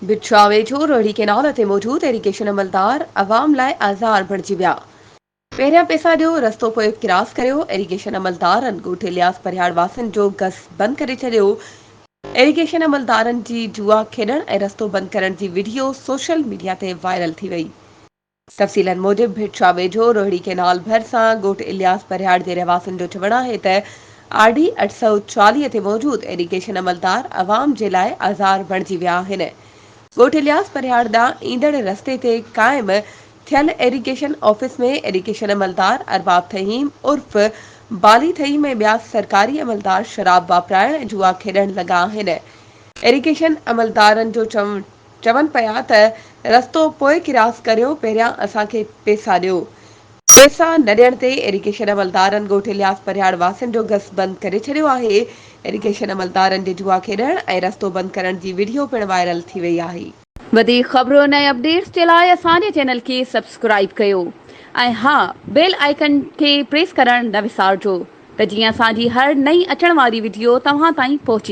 बिछा वेझो रोहड़ी केनाल ते मौजूद इरिगेशन अमलदार अवाम लाइ आज़ार बणिजी विया। पहिरियां पैसा ॾियो, रस्तो पोइ क्रॉस करियो। इरिगेशन अमलदारनि ॻोठ इलियास परिहाड़ वासियुनि जो गस बंदि करे छॾियो। इरिगेशन अमलदारनि जी जुआ खेॾण ऐं रस्तो बंदि करण जी वीडियो सोशल मीडिया ते वायरल थी वई। तफ़सीलनि मूजिबि भिटशा वेझो रोहड़ी केनाल भरिसां ॻोठ इलियास परिहाड़ जे रहवासियुनि जो चवणु आहे त RD 840 ते मौजूद इरिगेशन अमलदार अवाम जे लाइ आज़ार बणिजी विया आहिनि। ॻोठ इलियास परिहाड़ ॾांहुं ईंदड़ रस्ते ते क़ाइम थियल इरिगेशन ऑफिस में इरिगेशन अमलदार अरबाब तहीम उर्फ बाली तहीम ऐं ॿिया सरकारी अमलदार शराब वापराइण ऐं जुआ खेॾण लॻा आहिनि। इरिगेशन अमलदारनि जो चवनि पिया त रस्तो पोइ क्रॉस करियो, पहिरियां असांखे पैसा ॾियो। पैसा न ॾियण ते इरिगेशन अमलदारनि ॻोठ इलियास परिहाड़ वासियुनि जो गस बंदि करे छॾियो आहे। इरिगेशन अमलदारनि जे जुआ खेॾण ऐं रस्तो बंदि करण जी वीडियो पिणु वायरल थी वई आहे। वधीक ख़बरुनि ऐं अपडेट्स जे लाइ असांजे चैनल खे सब्सक्राइब कयो ऐं हा, बेल आइकन खे प्रेस करणु न विसारिजो त जीअं असांजी हर नई अचण वारी वीडियो तव्हां ताईं पहुची